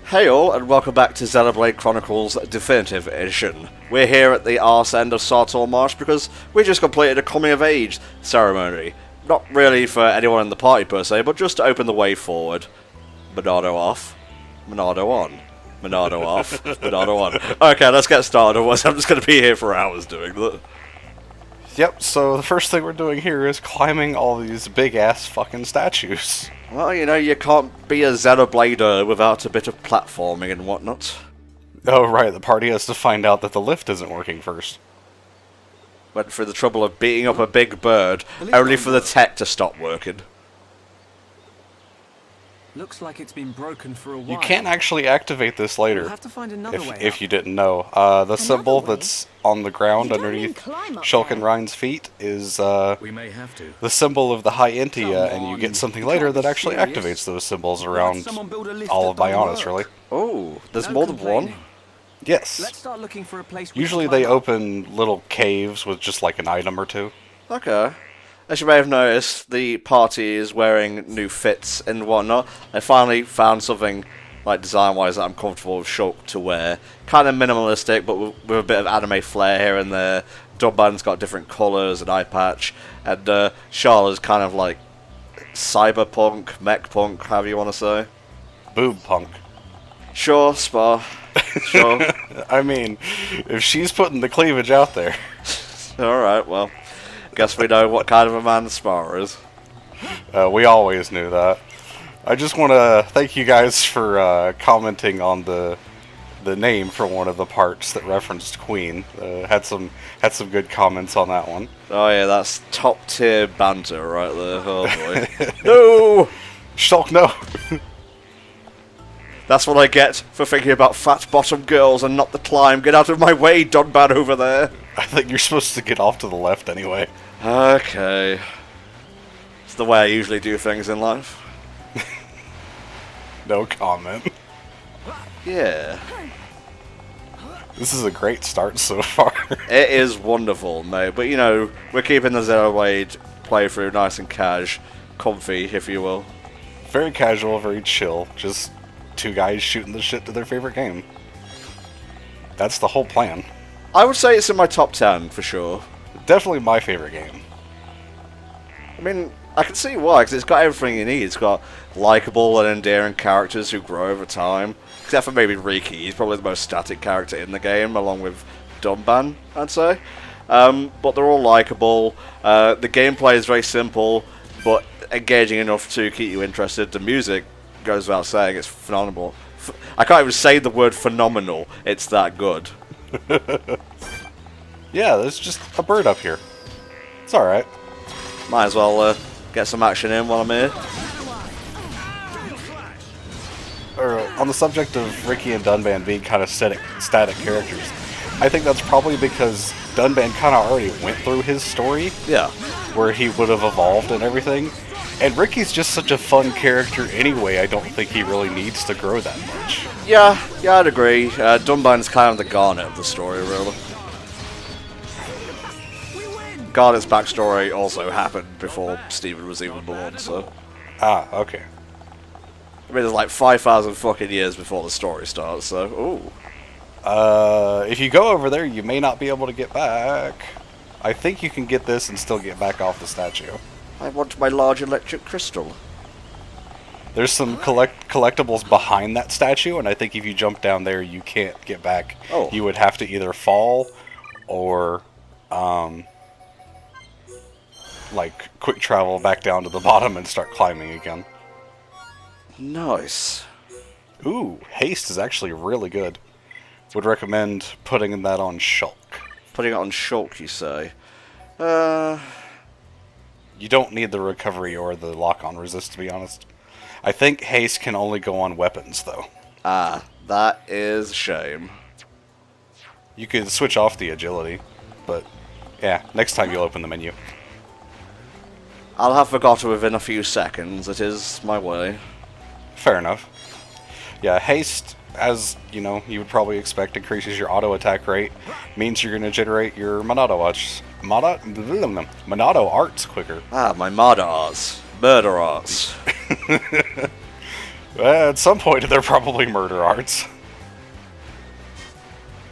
Hey all, and welcome back to Xenoblade Chronicles Definitive Edition. We're here at the arse end of Satorl Marsh because we just completed a coming of age ceremony. Not really for anyone in the party per se, but just to open the way forward. Monado off, Monado on, Monado off, Monado on. Okay, let's get started, otherwise I'm just going to be here for hours doing that. Yep, so the first thing we're doing here is climbing all these big-ass fucking statues. Well, you know, you can't be a Xenoblader without a bit of platforming and whatnot. Oh right, the party has to find out that the lift isn't working first. Went through the trouble of beating up a big bird, only for the tech to stop working. Looks like it's been broken for a while. You can't actually activate this later, We'll have to find another way if up. you didn't know. The symbol that's on the ground underneath Shulk and Ryan's feet is We may have to. the symbol of the High Intia, Come and you on, get something you later can't that be actually serious. activates those symbols Why'd around someone build a lift all that of don't Bionis, work? really. Oh, there's No more than one? complaining. Yes. Let's start looking for a place we Usually can they climb up. open little caves with just like an item or two. Okay. As you may have noticed, the party is wearing new fits and whatnot. I finally found something, like design-wise, that I'm comfortable with Shulk to wear. Kind of minimalistic, but with a bit of anime flair here and there. Dunban's got different colours, an eye patch, and Charlotte's kind of like cyberpunk, mech punk, however you want to say. Boob punk. Sure, Spa. Sure. I mean, if she's putting the cleavage out there. Alright, well, guess we know what kind of a man Spa is. We always knew that. I just want to thank you guys for commenting on the name for one of the parts that referenced Queen. Had some good comments on that one. Oh yeah, that's top tier banter right there. Oh boy. No! Shulk, no! That's what I get for thinking about fat bottom girls and not the climb. Get out of my way, Dunban over there. I think you're supposed to get off to the left anyway. Okay. It's the way I usually do things in life. No comment. Yeah. This is a great start so far. It is wonderful, mate. But you know, we're keeping the Xenoblade playthrough nice and cash, comfy, if you will. Very casual, very chill. Just two guys shooting the shit to their favorite game. That's the whole plan. I would say it's in my top 10 for sure. Definitely my favorite game. I mean, I can see why, because it's got everything you need. It's got likable and endearing characters who grow over time. Except for maybe Riki, he's probably the most static character in the game, along with Dunban, I'd say. But they're all likable. The gameplay is very simple, but engaging enough to keep you interested. The music goes without saying, it's phenomenal. I can't even say the word phenomenal, it's that good. Yeah, there's just a bird up here. It's alright. Might as well get some action in while I'm here. On the subject of Ricky and Dunban being kind of static characters, I think that's probably because Dunban kind of already went through his story, Yeah. where he would have evolved and everything. And Ricky's just such a fun character anyway, I don't think he really needs to grow that much. Yeah, I'd agree. Dunban's kind of the Garnet of the story, really. Garnet's backstory also happened before Stephen was even born, so... Ah, okay. I mean, it's like 5,000 fucking years before the story starts, so... Ooh. If you go over there, you may not be able to get back. I think you can get this and still get back off the statue. I want my large electric crystal. There's some collectibles behind that statue, and I think if you jump down there, you can't get back. Oh. You would have to either fall or, like, quick travel back down to the bottom and start climbing again. Nice. Ooh, haste is actually really good. Would recommend putting that on Shulk. Putting it on Shulk, you say? You don't need the recovery or the lock-on resist, to be honest. I think haste can only go on weapons, though. Ah, that is a shame. You could switch off the agility, but yeah, next time you'll open the menu. I'll have forgotten within a few seconds. It is my way. Fair enough. Yeah, haste, as you know, you would probably expect, increases your auto attack rate. Means you're going to generate your Monado arts quicker. Ah, my murder arts. Murder arts. At some point, they're probably murder arts.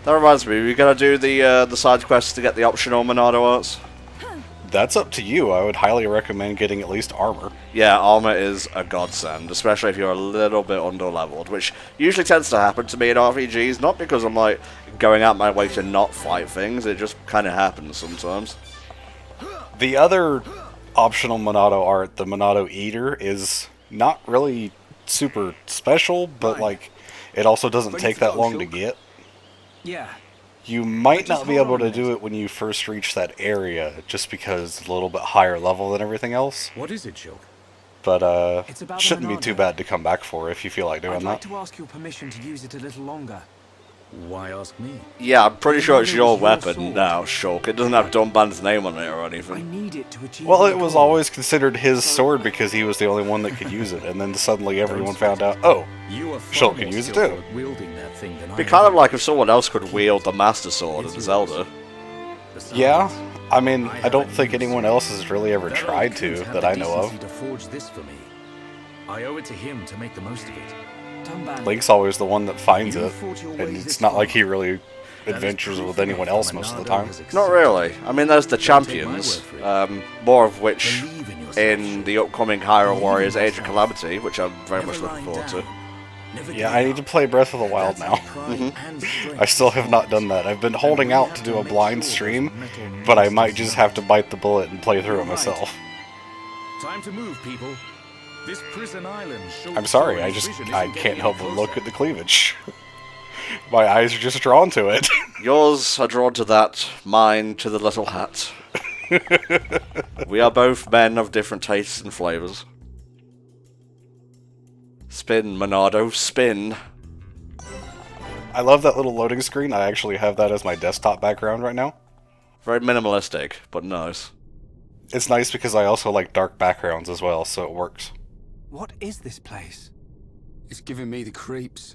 That reminds me, we gotta do the side quests to get the optional Monado arts. That's up to you. I would highly recommend getting at least armor. Yeah, armor is a godsend, especially if you're a little bit under-leveled, which usually tends to happen to me in RPGs, not because I'm, like, going out my way to not fight things, it just kind of happens sometimes. The other optional Monado art, the Monado Eater, is not really super special, but, like, it also doesn't take that long to get. Yeah. You might not be able to do it when you first reach that area, just because it's a little bit higher level than everything else. What is it, Shulk? But, It's about shouldn't be Monado. too bad to come back for if you feel like doing I'd like that. to ask your permission to use it a little longer. Why ask me? Yeah, I'm pretty sure it's your Monado is your weapon sword. now, Shulk. It doesn't have Dunban's name on it or I anything. need it to achieve Well, my it was goal. always considered his sword because he was the only one that could use it, and then suddenly everyone found out, oh, You are Shulk far can more use it skillful too. at wielding that thing than It'd be I kind am. of like if someone else could wield the Master Sword in Zelda. Besides, yeah. I mean, I I don't haven't think used anyone it. else has really ever That old tried coot to, had that the I know of. decency to forge this for me. I owe it to him to make the most of it. Dunban, Link's always the one that finds you it, fought your and ways it's this not like far. he really That is adventures proof with anyone enough else that most of the Monado time. has Not accepted. really. I mean, there's the Don't take my champions, word for more of which Believe in yourself, in Shulk. the upcoming Hyrule Believe in Warriors Age of yourself. Calamity, which I'm very Never much looking lying forward to. down. Never Yeah, giving I need to up. play Breath of the Wild That's now. our pride and strength. I still have not done Forged. that. I've been And holding we out have to to do a make blind sure stream, those metal but I might monsters just know. have to bite the bullet and play through it You're right. myself. Time to move, people. This prison island shows I'm sorry, your I vision I isn't can't getting help any but look closer. at the cleavage. My eyes are just drawn to it. Yours are drawn to that, mine to the little hat. We are both men of different tastes and flavours. Spin, Monado, spin. I love that little loading screen. I actually have that as my desktop background right now. Very minimalistic, but nice. It's nice because I also like dark backgrounds as well, so it works. What is this place? It's giving me the creeps.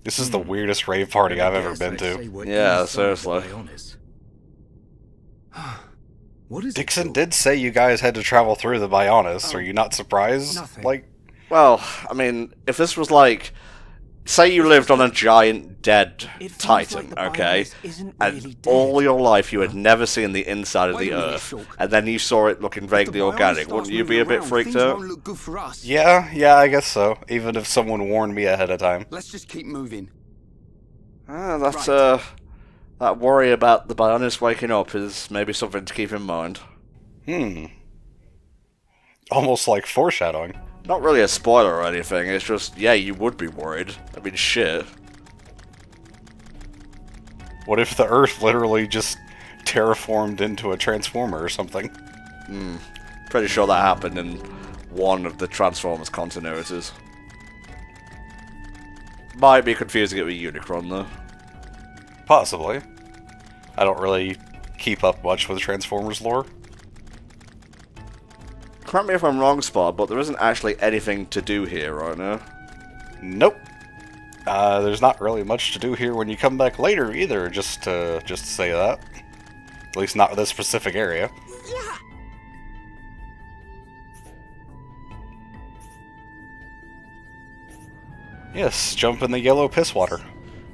This is the weirdest rave party I've ever been to. Yeah, seriously. What is it, Dixon Shulk? did say you guys had to travel through the Bionis. Oh, Are you not surprised? nothing. Like, Well, I mean, if this was like... Say you lived on a giant dead It feels titan, like the okay? Bionis isn't And really all dead. your life you had never seen the inside of Wait the a minute, earth, Shulk. and then you saw it looking vaguely organic, wouldn't you be a bit freaked out? Won't look good for us. yeah, I guess so. Even if someone warned me ahead of time. Let's just keep moving. That's, Right. that worry about the Bionis waking up is maybe something to keep in mind. Almost like foreshadowing. Not really a spoiler or anything, it's just, yeah, you would be worried. I mean, shit. What if the Earth literally just terraformed into a transformer or something? Pretty sure that happened in one of the Transformers continuities. Might be confusing it with Unicron, though. Possibly. I don't really keep up much with Transformers lore. Correct me if I'm wrong, Spot, but there isn't actually anything to do here right now. Nope. There's not really much to do here when you come back later either, just to say that. At least not this specific area. Yes, jump in the yellow piss water.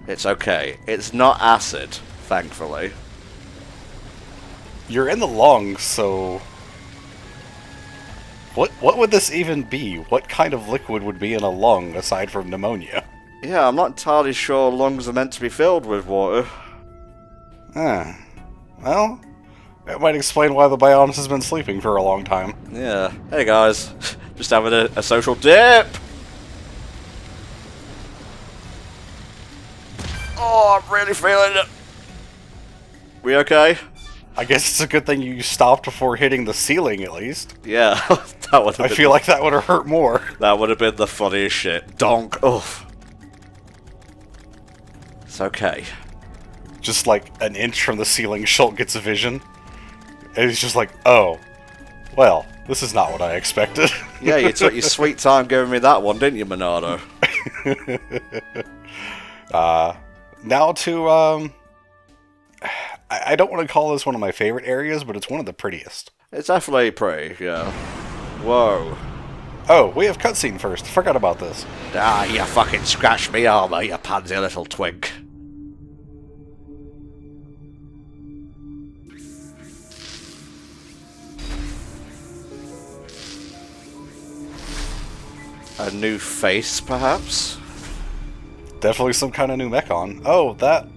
It's okay. It's not acid, thankfully. You're in the lungs, so... What would this even be? What kind of liquid would be in a lung aside from pneumonia? Yeah, I'm not entirely sure lungs are meant to be filled with water. Well, that might explain why the Bionis has been sleeping for a long time. Yeah. Hey guys, just having a social dip! Oh, I'm really feeling it! We okay? I guess it's a good thing you stopped before hitting the ceiling, at least. Yeah, that would have I been... feel like that would have hurt more. That would have been the funniest shit. Donk. Oof. It's okay. Just like an inch from the ceiling, Schultz gets a vision. And he's just like, oh, well, this is not what I expected. Yeah, you took your sweet time giving me that one, didn't you, Monado? Now to, I don't want to call this one of my favorite areas, but it's one of the prettiest. It's definitely pretty, yeah. Whoa. Oh, we have cutscene first. Forgot about this. Ah, you fucking scratched me armor, you pansy little twink. A new face, perhaps? Definitely some kind of new Mechon. Oh, that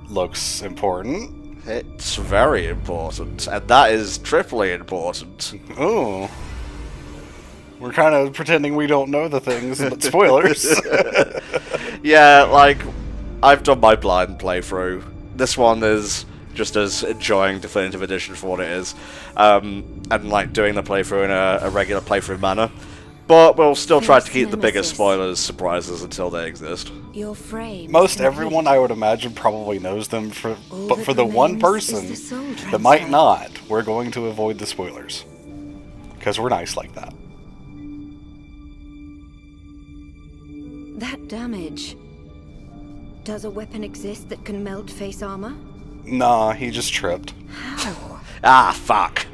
looks important. It's very important, and that is triply important. Ooh. We're kind of pretending we don't know the things, but spoilers. Yeah, like, I've done my blind playthrough. This one is just as enjoying Definitive Edition for what it is, and like doing the playthrough in a regular playthrough manner. But we'll still try to keep the biggest spoilers surprises until they exist. Your frame Most everyone, I would imagine, probably knows them, but for the one person that might not, we're going to avoid the spoilers. Because we're nice like that. That damage. Does a weapon exist that can melt face armor? Nah, he just tripped. How? Ah, fuck.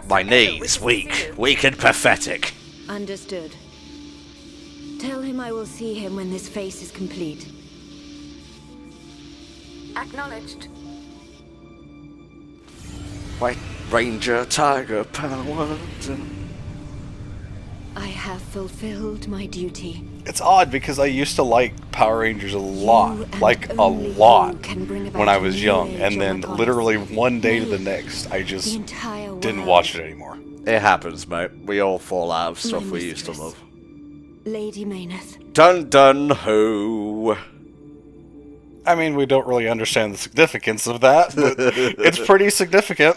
My knees, weak and pathetic. Understood. Tell him I will see him when this face is complete. Acknowledged. White Ranger, Tiger Power. I have fulfilled my duty. It's odd because I used to like Power Rangers a lot, and like a only lot, you can bring about when I was a young, new and age then on a literally goddess. one day to the Me, next, I the just entire didn't world. watch it anymore. It happens, mate. We all fall out of stuff My we used to mistress. love. Lady Mayneth. Dun dun ho. I mean, we don't really understand the significance of that, but it's pretty significant.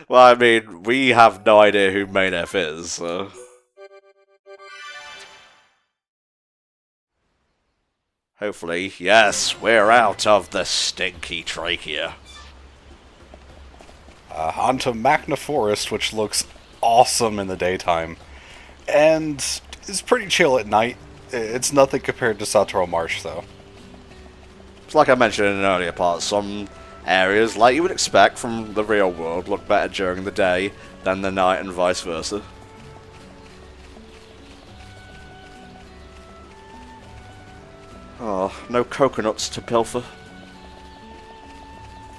Well, I mean, we have no idea who Mayneth is, so... Hopefully, yes, we're out of the stinky trachea. Onto Makna Forest, which looks awesome in the daytime, and is pretty chill at night. It's nothing compared to Satorl Marsh, though. It's like I mentioned in an earlier part, some areas, like you would expect from the real world, look better during the day than the night and vice versa. Oh, no coconuts to pilfer.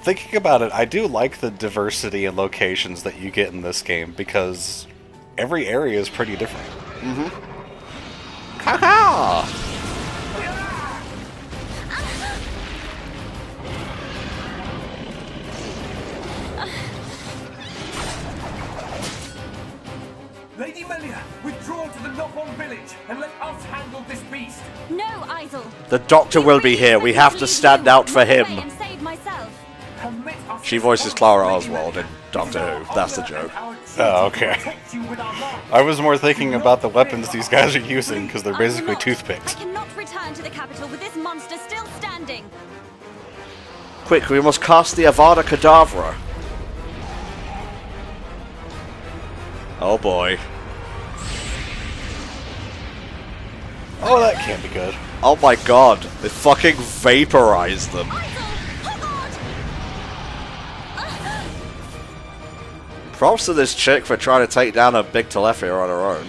Thinking about it, I do like the diversity in locations that you get in this game, because every area is pretty different. Ha-ha! Lady Melia, withdraw to the Nopon village and let us handle this beast. No, Isel. The doctor will be here. We have to stand out for him. And save myself. Permit us She to voices follow Clara Lady Oswald in Melia. Doctor It is our Who. That's the honor joke. and our duty Oh, to okay. protect you with our lives. I was more thinking about the weapons these guys are using, because they're I will basically not. toothpicks. I cannot return to the capital with this monster still standing. Quick, we must cast the Avada Kedavra. Oh boy. Oh, that can't be good. Oh my god. They fucking vaporized them. Isel! Oh god! Props to this chick for trying to take down a big Telethia on her own.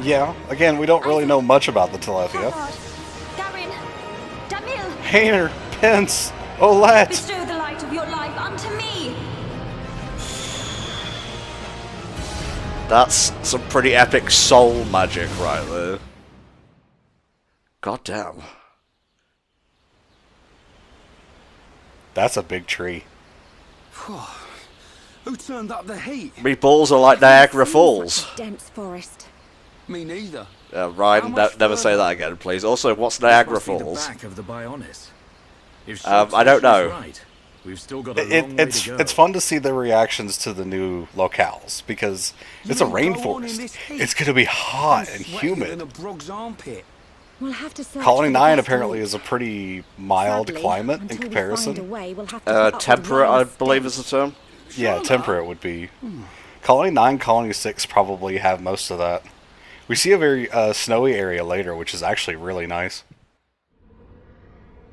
Yeah, again, we don't really know much about the Oh Telethia. god! Garin! Damil! Hayner, Pence, Olet! Bestow the light of your life unto me! That's some pretty epic soul magic right there. God damn. That's a big tree. Who turned up the heat? Meatballs are like Niagara Falls. Dense forest. Me neither. Ryan, How much never say further? that again, please. Also, what's Niagara Must be the Falls? back of the Bionis. If I don't know. Right, we've still got a long way to go. It's fun to see the reactions to the new locales, because it's a You go on in rainforest. this heat. It's going to be hot and Sweating in a humid. brog's armpit. We'll have to search Colony for the 9 best apparently route. is a pretty mild Sadly, climate in until we find a comparison. way, we'll have to put up with Temperate, I rain believe is stench. the term. Yeah, temperate would be. Colony 9, Colony 6 probably have most of that. We see a very snowy area later, which is actually really nice.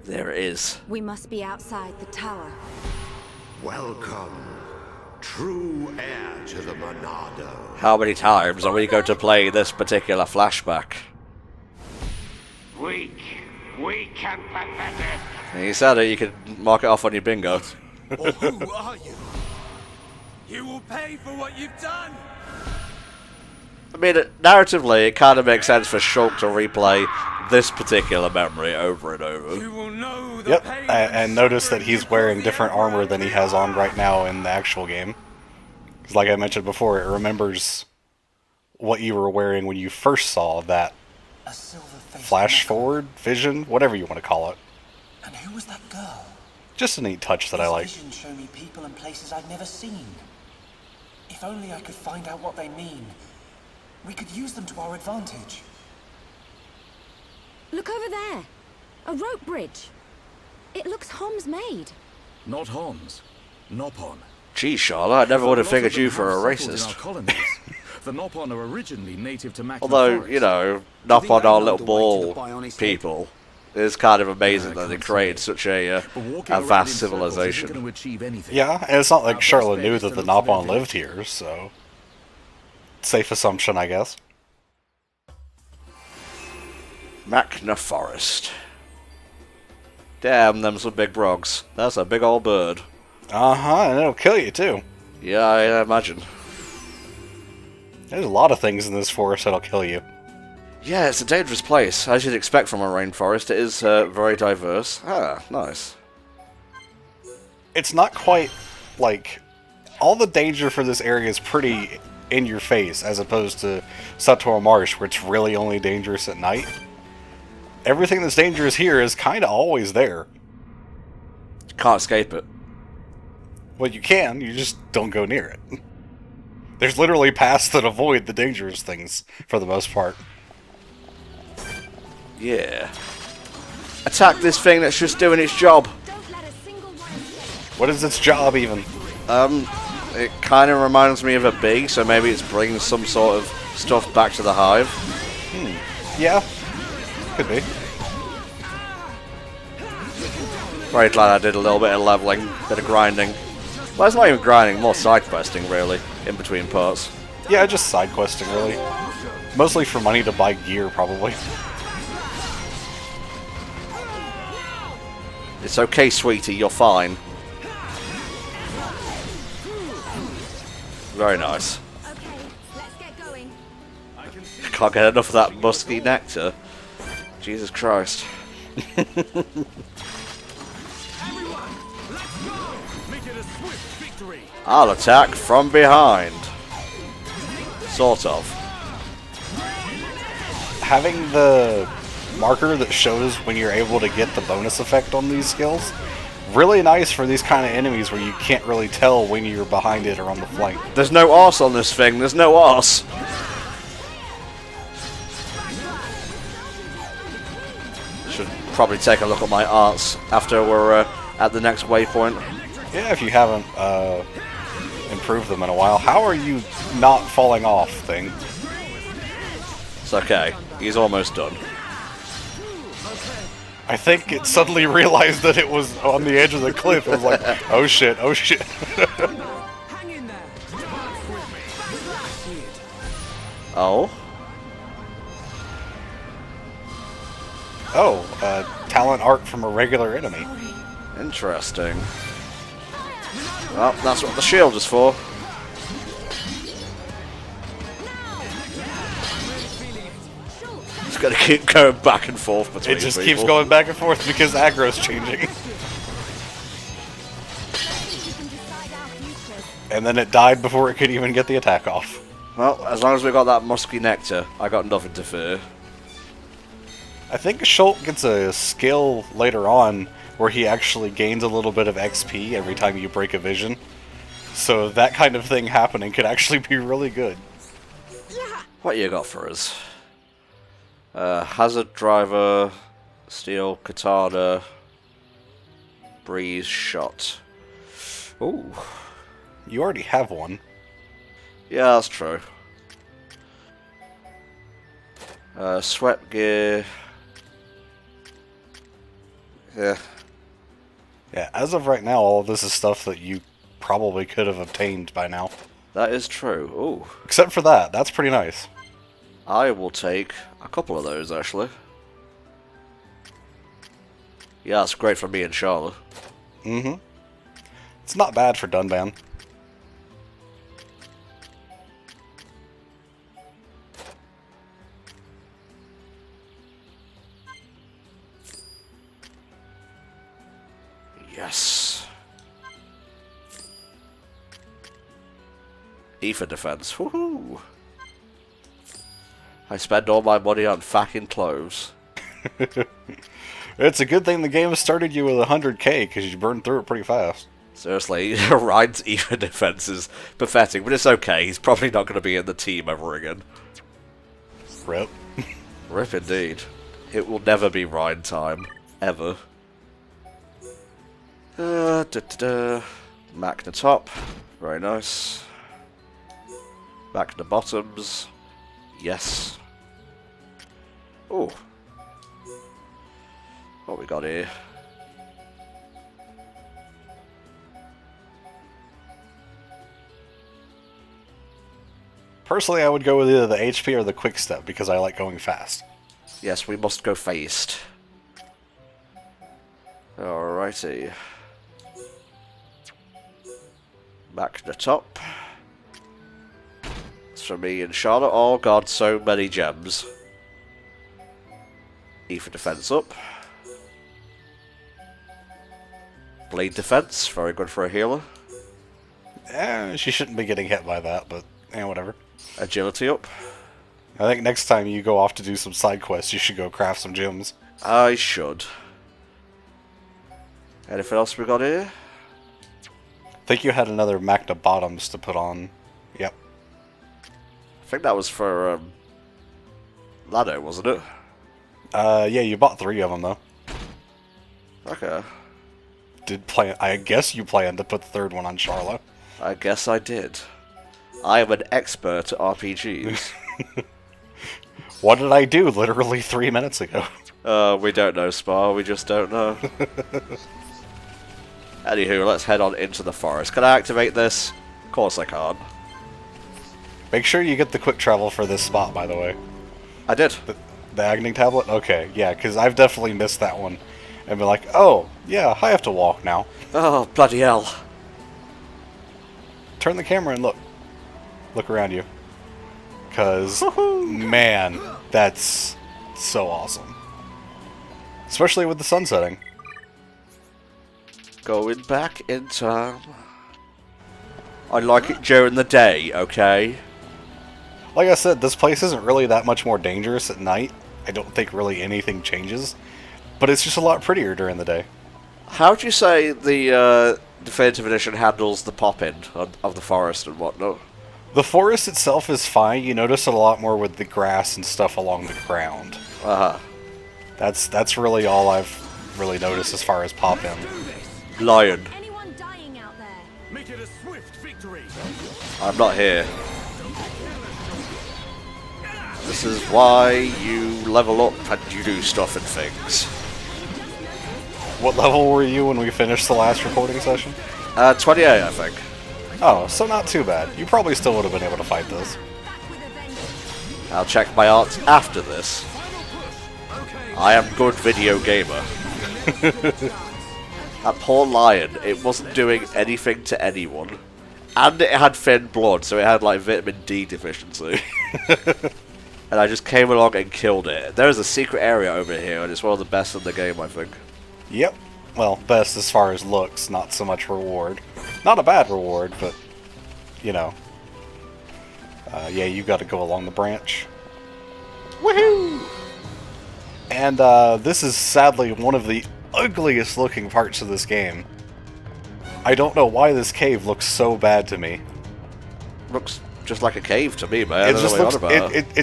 There it is. We must be outside the tower. Welcome. true heir to the Monado. How many times are we going to play this particular flashback? Weak and pathetic. You said it, you could mark it off on your bingo. Or who are you? You will pay for what you've done! I mean, narratively, it kind of makes sense for Shulk to replay this particular memory over and over. You will know the Yep, pain and notice that he's wearing different armor than he has on right now in the actual game. Because like I mentioned before, it remembers what you were wearing when you first saw that A silver-faced flash knuckle. forward vision, whatever you want to call it. And who was that girl? Just a neat touch that I These like. visions show me people and places I've never seen. If only I could find out what they mean. We could use them to our advantage. Look over there. A rope bridge. It looks Hom's made. Not Homs. Nopon. Gee, Charlotte, I never would have A lot of figured them you for a have settled in our racist. colonies. The Nopon are originally native to Makna Although, forest. you know, I think Nopon they are know little the way to the ball Bionic head. people. It's kind of amazing Yeah, I that they can't created say. such a But walking a around vast in circles isn't civilization. going to achieve anything. Yeah, and it's not Our like best Charlotte bet knew is that to the look for Nopon their lived here, so... Safe assumption, I guess. Makna Forest. Damn, them some big frogs. That's a big old bird. Uh-huh, and it'll kill you, too. Yeah, I imagine. There's a lot of things in this forest that'll kill you. Yeah, it's a dangerous place, as you'd expect from a rainforest. It is very diverse. Ah, nice. It's not quite, like... All the danger for this area is pretty in your face, as opposed to Satorl Marsh, where it's really only dangerous at night. Everything that's dangerous here is kind of always there. Can't escape it. Well, you can, you just don't go near it. There's literally paths that avoid the dangerous things, for the most part. Yeah. Attack this thing that's just doing its job. Don't let a single one escape. What is its job, even? It kind of reminds me of a bee, so maybe it's bringing some sort of stuff back to the hive. Yeah, could be. Very glad I did a little bit of leveling, bit of grinding. Well, it's not even grinding, more side questing, really, in between parts. Yeah, just side questing, really. Mostly for money to buy gear, probably. It's okay, sweetie, you're fine. Very nice. Okay, let's get going. Can't get enough of that musky nectar. Jesus Christ. Everyone, let's go! Make it a swift victory! I'll attack from behind. Sort of. Having the marker that shows when you're able to get the bonus effect on these skills, really nice for these kind of enemies where you can't really tell when you're behind it or on the flank. There's no arse on this thing, there's no arse. Should probably take a look at my arts after we're at the next waypoint. Yeah, if you haven't improved them in a while. How are you not falling off, thing? It's okay, he's almost done. I think it suddenly realized that it was on the edge of the cliff. It was like, oh shit, oh shit. Hang in there! Oh? Oh, talent art from a regular enemy. Interesting. Well, that's what the shield is for. It's gonna keep going back and forth between It just people. keeps going back and forth because aggro's changing. And then it died before it could even get the attack off. Well, as long as we got that musky nectar, I got nothing to fear. I think Shulk gets a skill later on where he actually gains a little bit of XP every time you break a vision. So that kind of thing happening could actually be really good. What you got for us? Hazard driver, steel katana, breeze shot. Ooh. You already have one. Yeah, that's true. Sweat gear. Yeah. Yeah, as of right now, all of this is stuff that you probably could have obtained by now. That is true. Ooh. Except for that. That's pretty nice. I will take a couple of those, actually. Yeah, that's great for me and Charlotte. Mm-hmm. It's not bad for Dunban. Yes. E for defense. Woohoo! I spend all my money on fucking clothes. It's a good thing the game started you with 100k, because you burned through it pretty fast. Seriously, Ryan's E for defense is pathetic, but it's okay. He's probably not going to be in the team ever again. Rip. Rip indeed. It will never be Ryan time. Ever. Makna top. Very nice. Makna bottoms. Yes. Oh. What we got here? Personally, I would go with either the HP or the quick step because I like going fast. Yes, we must go fast. Alrighty. Back to the top. It's for me and Charlotte. Oh god, so many gems. E for defense up. Blade defense, very good for a healer. She shouldn't be getting hit by that, but whatever. Agility up. I think next time you go off to do some side quests, you should go craft some gems. I should. Anything else we got here? I think you had another Makna bottoms to put on. Yep. I think that was for Lado, wasn't it? Yeah, you bought 3 of them though. Okay. I guess you planned to put the 3rd one on Charlotte. I guess I did. I am an expert at RPGs. What did I do literally 3 minutes ago? We don't know, Spar. We just don't know. Anywho, let's head on into the forest. Can I activate this? Of course I can't. Make sure you get the quick travel for this spot, by the way. I did. The Agony Tablet? Okay, yeah, because I've definitely missed that one. And been like, oh, yeah, I have to walk now. Oh, bloody hell. Turn the camera and look. Look around you. Because, man, that's so awesome. Especially with the sun setting. Going back in time. I like it during the day, okay? Like I said, this place isn't really that much more dangerous at night. I don't think really anything changes. But it's just a lot prettier during the day. How would you say the Definitive Edition handles the pop-in of the forest and whatnot? The forest itself is fine. You notice it a lot more with the grass and stuff along the ground. Uh-huh. That's really all I've really noticed as far as pop-in. Lion. Anyone dying out there? Make it a swift victory. I'm not here. This is why you level up and you do stuff and things. What level were you when we finished the last recording session? 28, I think. Oh, so not too bad. You probably still would have been able to fight this. I'll check my arts after this. I am good video gamer. That poor lion, it wasn't doing anything to anyone. And it had thin blood, so it had like vitamin D deficiency. And I just came along and killed it. There is a secret area over here, and it's one of the best in the game, I think. Yep. Well, best as far as looks, not so much reward. Not a bad reward, but, you know. Yeah, you gotta go along the branch. Woohoo! And this is sadly one of the ugliest looking parts of this game. I don't know why this cave looks so bad to me. Looks just like a cave to me, man. It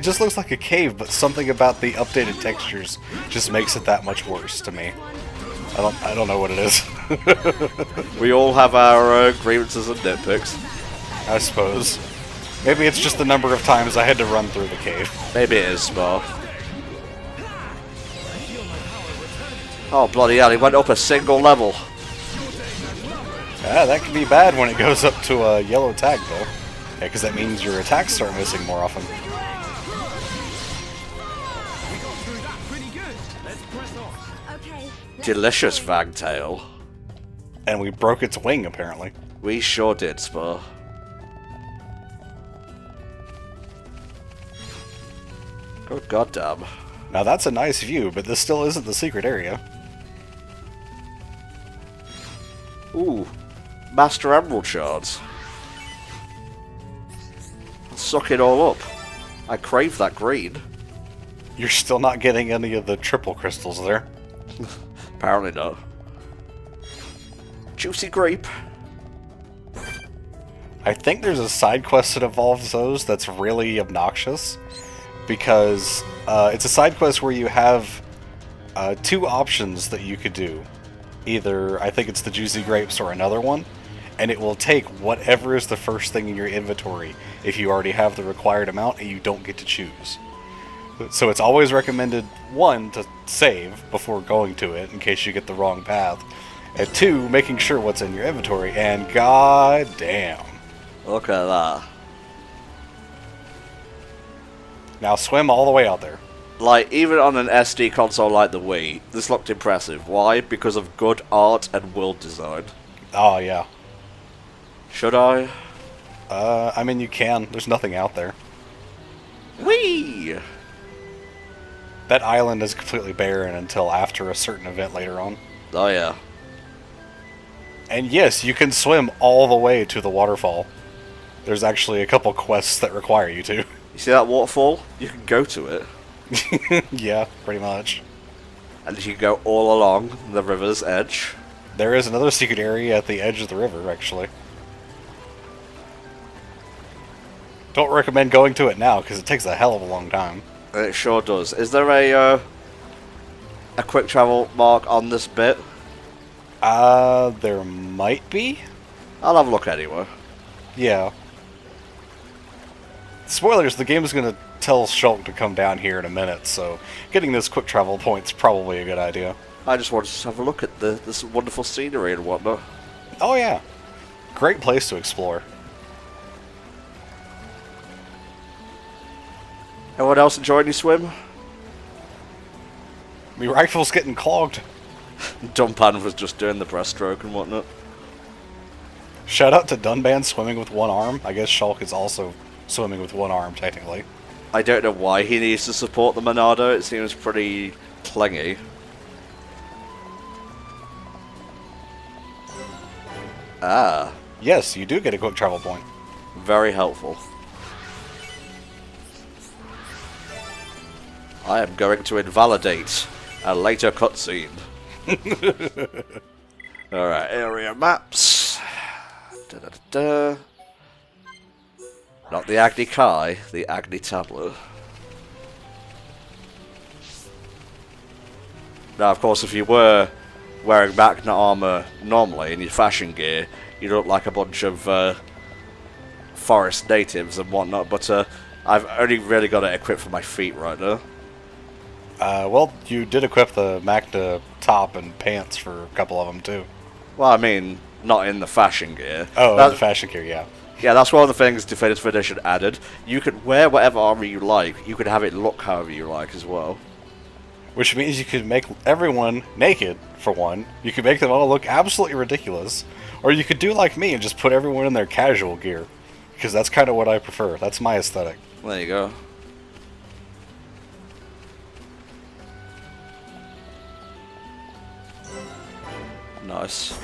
just looks like a cave, but something about the updated textures just makes it that much worse to me. I don't know what it is. We all have our grievances and nitpicks. I suppose. Maybe it's just the number of times I had to run through the cave. Maybe it is, Spar. Oh, bloody hell, he went up a single level. That can be bad when it goes up to a yellow tag, though. Yeah, because that means your attacks start missing more often. Delicious Vagtail. And we broke its wing, apparently. We sure did, Spur. Good goddamn. Now that's a nice view, but this still isn't the secret area. Ooh. Master Emerald shards. Suck it all up. I crave that green. You're still not getting any of the triple crystals there. Apparently not. Juicy grape. I think there's a side quest that involves those that's really obnoxious. Because it's a side quest where you have two options that you could do. Either, I think it's the juicy grapes or another one. And it will take whatever is the first thing in your inventory if you already have the required amount and you don't get to choose. So it's always recommended, one, to save before going to it in case you get the wrong path. And two, making sure what's in your inventory. And god damn. Look at that. Now swim all the way out there. Like, even on an SD console like the Wii, this looked impressive. Why? Because of good art and world design. Oh, yeah. Should I? I mean, you can. There's nothing out there. Whee! That island is completely barren until after a certain event later on. Oh, yeah. And yes, you can swim all the way to the waterfall. There's actually a couple quests that require you to. You see that waterfall? You can go to it. Yeah, pretty much. And you can go all along the river's edge. There is another secret area at the edge of the river, actually. Don't recommend going to it now, because it takes a hell of a long time. It sure does. Is there a quick travel mark on this bit? There might be? I'll have a look anyway. Yeah. Spoilers, the game is going to tell Shulk to come down here in a minute, so getting this quick travel point's probably a good idea. I just wanted to have a look at this wonderful scenery and whatnot. Oh yeah. Great place to explore. Anyone else enjoying your swim? My rifle's getting clogged. Dumpan was just doing the breaststroke and whatnot. Shout out to Dunban swimming with one arm. I guess Shulk is also swimming with one arm, technically. I don't know why he needs to support the Monado. It seems pretty clingy. Ah. Yes, you do get a quick travel point. Very helpful. I am going to invalidate a later cutscene. Alright, area maps. Da-da-da-da. Not the Agni Kai, the Agni tablet. Now, of course, if you were wearing Makna armor normally in your fashion gear, you'd look like a bunch of forest natives and whatnot, but I've only really got it equipped for my feet right now. Well, you did equip the Makna top and pants for a couple of them, too. Well, I mean, not in the fashion gear. Oh, in the fashion gear, yeah. Yeah, that's one of the things Definitive Edition added. You could wear whatever armor you like. You could have it look however you like as well. Which means you could make everyone naked, for one. You could make them all look absolutely ridiculous. Or you could do like me and just put everyone in their casual gear. Because that's kind of what I prefer. That's my aesthetic. There you go. Nice.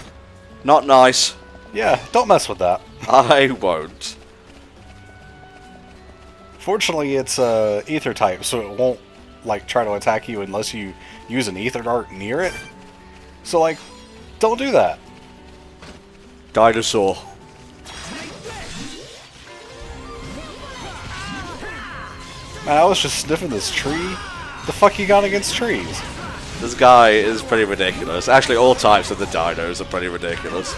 Not nice. Yeah, don't mess with that. I won't. Fortunately, it's ether type, so it won't like try to attack you unless you use an ether dart near it. So like, don't do that. Dinosaur. Man, I was just sniffing this tree. The fuck you got against trees? This guy is pretty ridiculous. Actually, all types of the dinos are pretty ridiculous.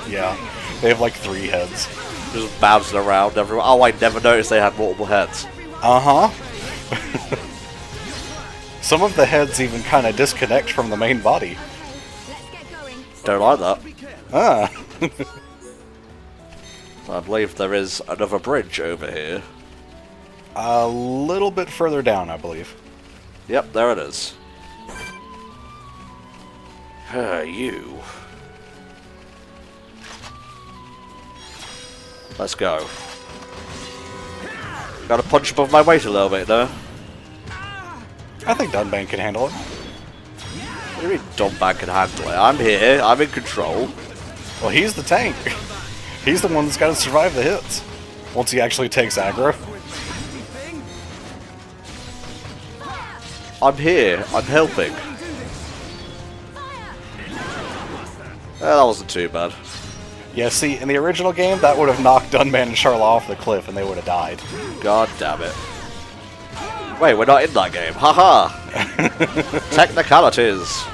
Yeah, they have like 3 heads. Just bouncing around everywhere. Oh, I never noticed they had multiple heads. Uh-huh. Some of the heads even kind of disconnect from the main body. Don't like that. Ah. I believe there is another bridge over here. A little bit further down, I believe. Yep, there it is. You. Let's go. Gotta punch above my weight a little bit, though. I think Dunban can handle it. What do you mean Dunban can handle it? I'm here, I'm in control. Well, he's the tank. He's the one that's got to survive the hits. Once he actually takes aggro. I'm here, I'm helping. That wasn't too bad. Yeah, see, in the original game, that would have knocked Dunban and Charlotte off the cliff and they would have died. God damn it. Wait, we're not in that game. Haha! Technicalities.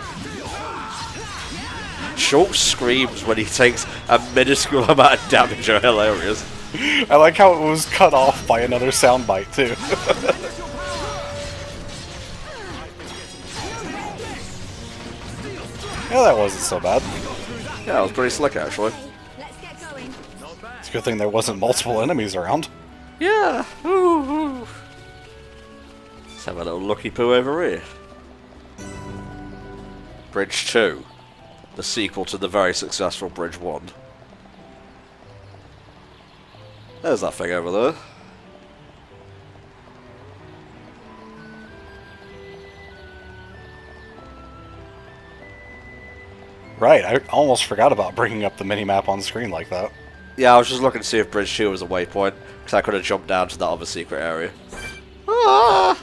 Short screams when he takes a minuscule amount of damage are hilarious. I like how it was cut off by another soundbite, too. Yeah, that wasn't so bad. Yeah, it was pretty slick, actually. Let's get going. It's a good thing there wasn't multiple enemies around. Yeah! Ooh. Let's have a little looky poo over here. Bridge 2. The sequel to the very successful Bridge 1. There's that thing over there. Right, I almost forgot about bringing up the minimap on screen like that. Yeah, I was just looking to see if Bridge 2 was a waypoint, because I could have jumped down to that other secret area. Ah!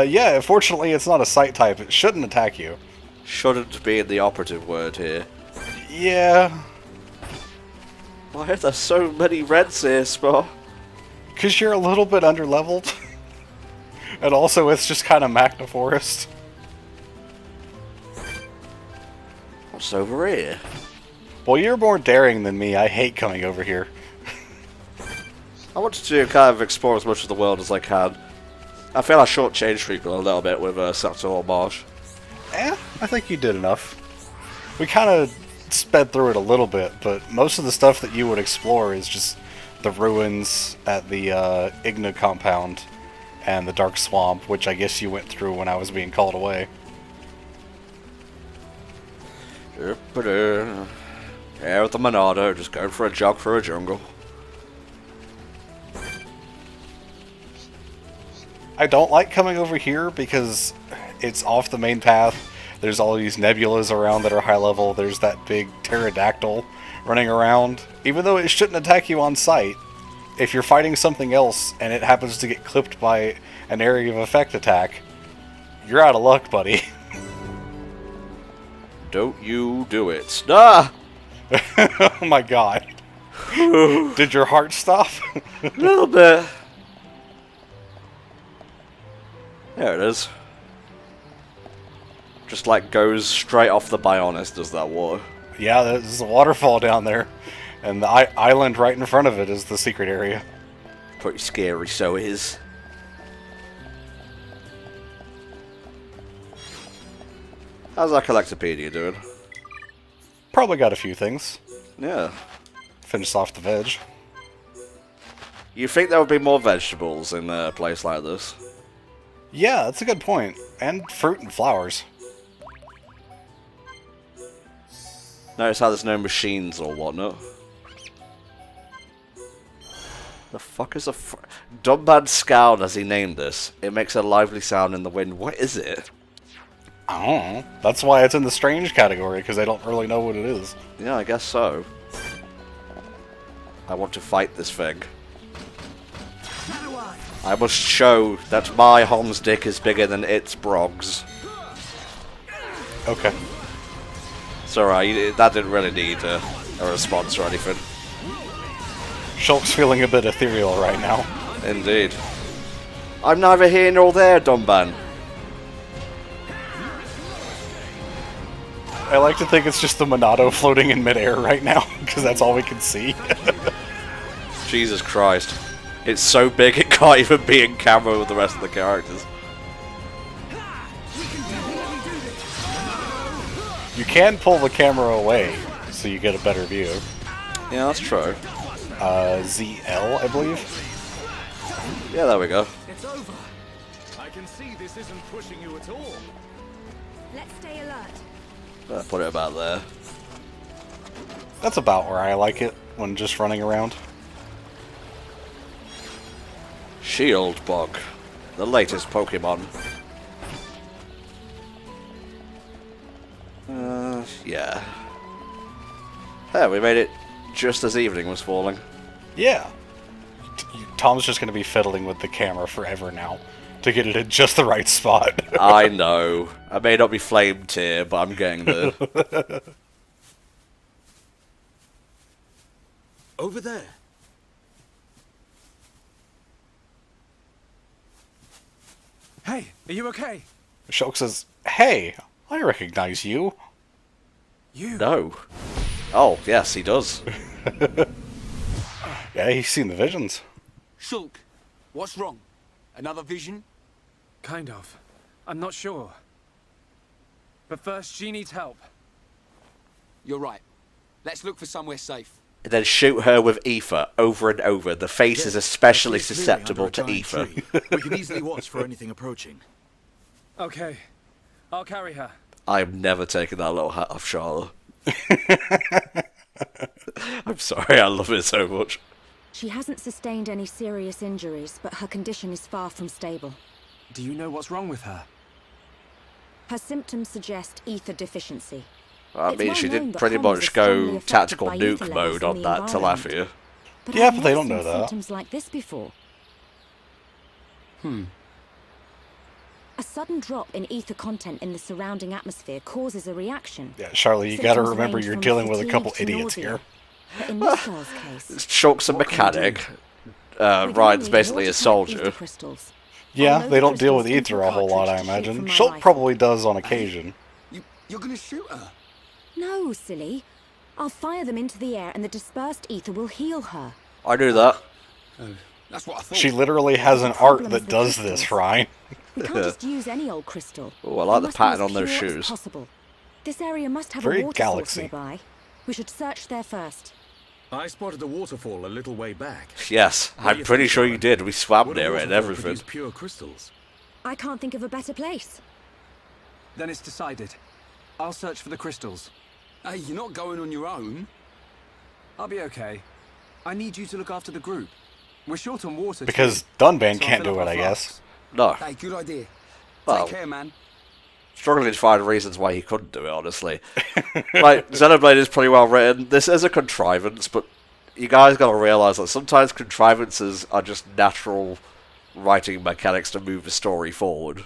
Yeah, unfortunately it's not a site type. It shouldn't attack you. Shouldn't be the operative word here. Yeah. Why are there so many reds here, Spa? Because you're a little bit underleveled. And also it's just kind of Makna Forest. What's over here? Well, you're more daring than me. I hate coming over here. I wanted to kind of explore as much of the world as I can. I feel I shortchanged people a little bit with Satorl Marsh. Eh, I think you did enough. We kind of sped through it a little bit, but most of the stuff that you would explore is just the ruins at the Igna compound and the Dark Swamp, which I guess you went through when I was being called away. Yeah, with the Monado, just going for a jog through a jungle. I don't like coming over here because it's off the main path. There's all these nebulas around that are high level. There's that big pterodactyl running around. Even though it shouldn't attack you on sight, if you're fighting something else and it happens to get clipped by an area of effect attack, you're out of luck, buddy. Don't you do it. Ah! Oh my god. Did your heart stop? A little bit. There it is. Just like goes straight off the Bionis, does that water. Yeah, there's a waterfall down there. And the island right in front of it is the secret area. Pretty scary, so it is. How's that Collectopedia doing? Probably got a few things. Yeah. Finished off the veg. You think there would be more vegetables in a place like this? Yeah, that's a good point. And fruit and flowers. Notice how there's no machines or whatnot. The fuck is a Dunban Scowl, as he named this. It makes a lively sound in the wind. What is it? I don't know. That's why it's in the strange category, because I don't really know what it is. Yeah, I guess so. I want to fight this thing. I must show that my Hom's dick is bigger than its Brog's. Okay. It's alright, that didn't really need a response or anything. Shulk's feeling a bit ethereal right now. Indeed. I'm neither here nor there, Dunban. I like to think it's just the Monado floating in midair right now, because that's all we can see. Jesus Christ. It's so big it can't even be in camera with the rest of the characters. You can pull the camera away, so you get a better view. Yeah, that's true. ZL, I believe. Yeah, there we go. It's over. I can see this isn't pushing you at all. Let's stay alert. Put it about there. That's about where I like it when just running around. Shield Bug, the latest Pokemon. Yeah. Hey, we made it just as evening was falling. Yeah. Tom's just going to be fiddling with the camera forever now to get it in just the right spot. I know. I may not be flame tier, but I'm getting there. Over there. Hey, are you okay? Shulk says, "Hey, I recognize you." You? No. Oh, yes, he does. Yeah, he's seen the visions. Shulk, what's wrong? Another vision? Kind of. I'm not sure. But first, she needs help. You're right. Let's look for somewhere safe. And then shoot her with ether over and over. The face is especially It's clearly susceptible under a to giant ether. tree. We can easily watch for anything approaching. Okay. I'll carry her. I'm never taking that little hat off Charlotte. I'm sorry, I love it so much. She hasn't sustained any serious injuries, but her condition is far from stable. Do you know what's wrong with her? Her symptoms suggest ether deficiency. I It's mean, well she known did that pretty Homers much are strongly go affected tactical by ether nuke levels mode in on the that environment. Tilapia. But Yeah, I've but they never don't know seen that. symptoms like this before. A sudden drop in ether content in the surrounding atmosphere causes a reaction. Yeah, Charlie, you gotta Symptoms remember range you're from dealing with a fatigue couple to idiots nausea. here. But in this girl's case, Shulk's a what can we do? mechanic. We can Ryan's only basically a watertight soldier. ether crystals. Yeah, I'll load they the don't deal with crystals into ether a whole lot, I cartridge to shoot imagine. from my Shulk rifle. probably does on occasion. You're gonna shoot her? No, silly. I'll fire them into the air and the dispersed ether will heal her. I knew that. That's what I thought. She literally has an The art problem that is the does this, crystals. Ryan. We can't just use any old crystal. Oh, I like It the must be pattern as on those pure as shoes. possible. This area must have Very a water galaxy. source nearby. We should search there first. I spotted a waterfall a little way back. Yes, What do I'm you pretty think, sure you Ryan? did. We swam Would a near it and waterfall everything. produce pure crystals? I can't think of a better place. Then it's decided. I'll search for the crystals. Hey, you're not going on your own. I'll be okay. I need you to look after the group. We're short on water. Because too, Dunban so I'll can't fill do up it, our I guess. flasks. No. Hey, good idea. Well, Take care, man. struggling to find reasons why he couldn't do it, honestly. Like, Xenoblade is pretty well written. This is a contrivance, but you guys gotta realise that sometimes contrivances are just natural writing mechanics to move the story forward.